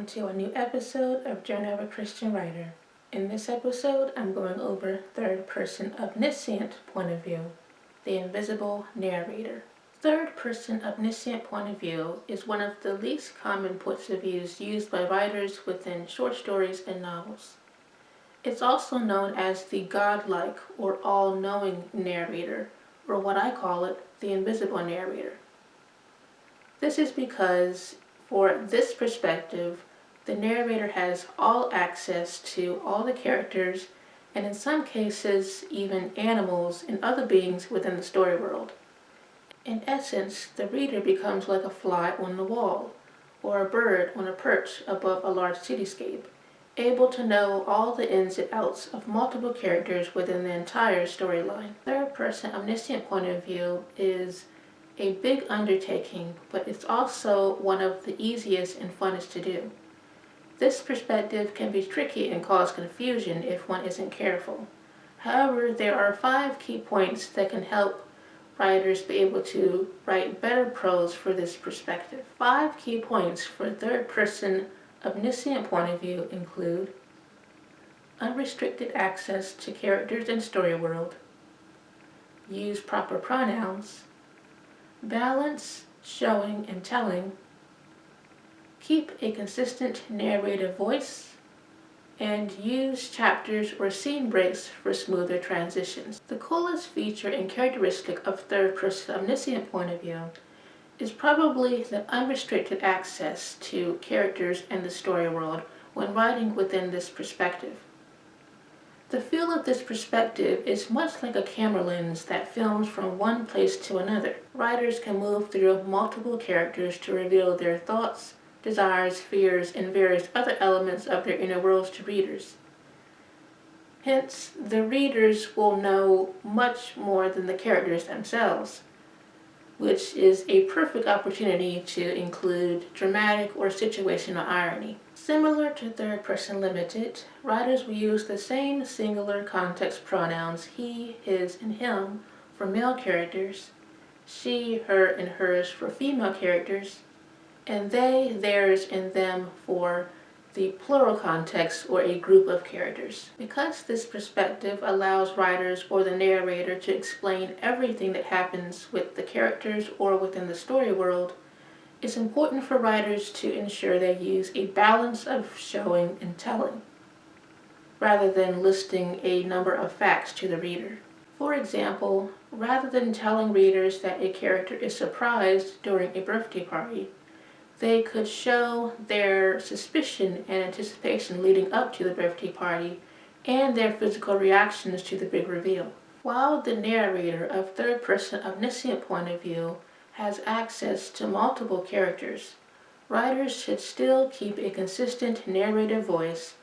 welcome to a new episode of Journey of a Christian Writer. In this episode, I'm going over third-person omniscient point of view, the invisible narrator. Third-person omniscient point of view is one of the least common points of views used by writers within short stories and novels. It's also known as the godlike or all-knowing narrator, or what I call it, the invisible narrator. This is because, for this perspective, the narrator has all access to all the characters, and in some cases, even animals and other beings within the story world. In essence, the reader becomes like a fly on the wall, or a bird on a perch above a large cityscape, able to know all the ins and outs of multiple characters within the entire storyline. Third-person omniscient point of view is a big undertaking, but it's also one of the easiest and funnest to do. This perspective can be tricky and cause confusion if one isn't careful. However, there are 5 key points that can help writers be able to write better prose for this perspective. 5 key points for third-person omniscient point of view include unrestricted access to characters and story world, use proper pronouns, balance showing and telling, keep a consistent narrative voice, and use chapters or scene breaks for smoother transitions. The coolest feature and characteristic of third-person omniscient point of view is probably the unrestricted access to characters and the story world when writing within this perspective. The feel of this perspective is much like a camera lens that films from one place to another. Writers can move through multiple characters to reveal their thoughts, desires, fears, and various other elements of their inner worlds to readers. Hence, the readers will know much more than the characters themselves, which is a perfect opportunity to include dramatic or situational irony. Similar to third-person limited, writers will use the same singular context pronouns he, his, and him for male characters, she, her, and hers for female characters, and they, theirs, and them for the plural context or a group of characters. Because this perspective allows writers or the narrator to explain everything that happens with the characters or within the story world, it's important for writers to ensure they use a balance of showing and telling, rather than listing a number of facts to the reader. For example, rather than telling readers that a character is surprised during a birthday party, they could show their suspicion and anticipation leading up to the birthday party and their physical reactions to the big reveal. While the narrator of third-person omniscient point of view has access to multiple characters, writers should still keep a consistent narrative voice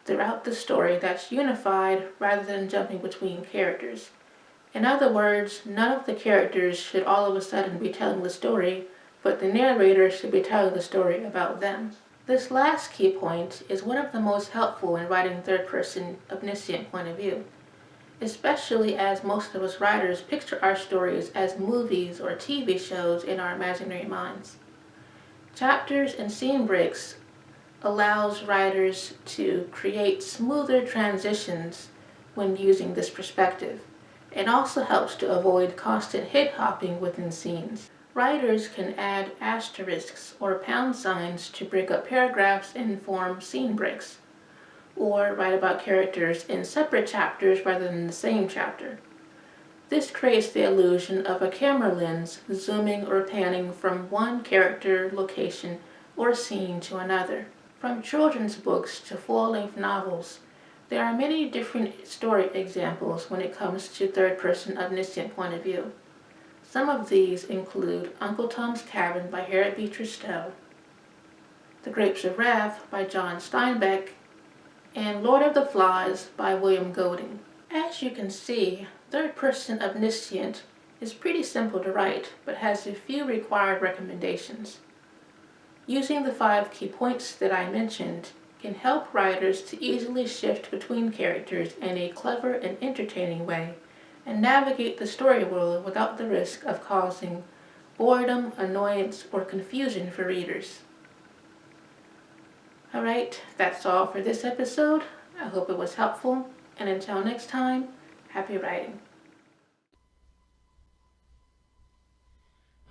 throughout the story that's unified rather than jumping between characters. In other words, none of the characters should all of a sudden be telling the story, but the narrator should be telling the story about them. This last key point is one of the most helpful in writing third-person omniscient point of view, especially as most of us writers picture our stories as movies or TV shows in our imaginary minds. Chapters and scene breaks allows writers to create smoother transitions when using this perspective, and also helps to avoid constant hip-hopping within scenes. Writers can add asterisks or pound signs to break up paragraphs and form scene breaks, or write about characters in separate chapters rather than the same chapter. This creates the illusion of a camera lens zooming or panning from one character, location, or scene to another. From children's books to full-length novels, there are many different story examples when it comes to third-person omniscient point of view. Some of these include Uncle Tom's Cabin by Harriet Beecher Stowe, The Grapes of Wrath by John Steinbeck, and Lord of the Flies by William Golding. As you can see, third-person omniscient is pretty simple to write, but has a few required recommendations. Using the 5 key points that I mentioned can help writers to easily shift between characters in a clever and entertaining way, and navigate the story world without the risk of causing boredom, annoyance, or confusion for readers. Alright, that's all for this episode. I hope it was helpful, and until next time, happy writing.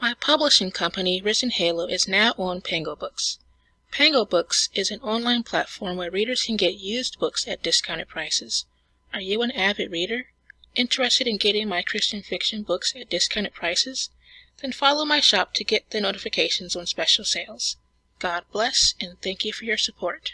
My publishing company, Risen Halo, is now on Pango Books. Pango Books is an online platform where readers can get used books at discounted prices. Are you an avid reader? Interested in getting my Christian fiction books at discounted prices? Then follow my shop to get the notifications on special sales. God bless, and thank you for your support.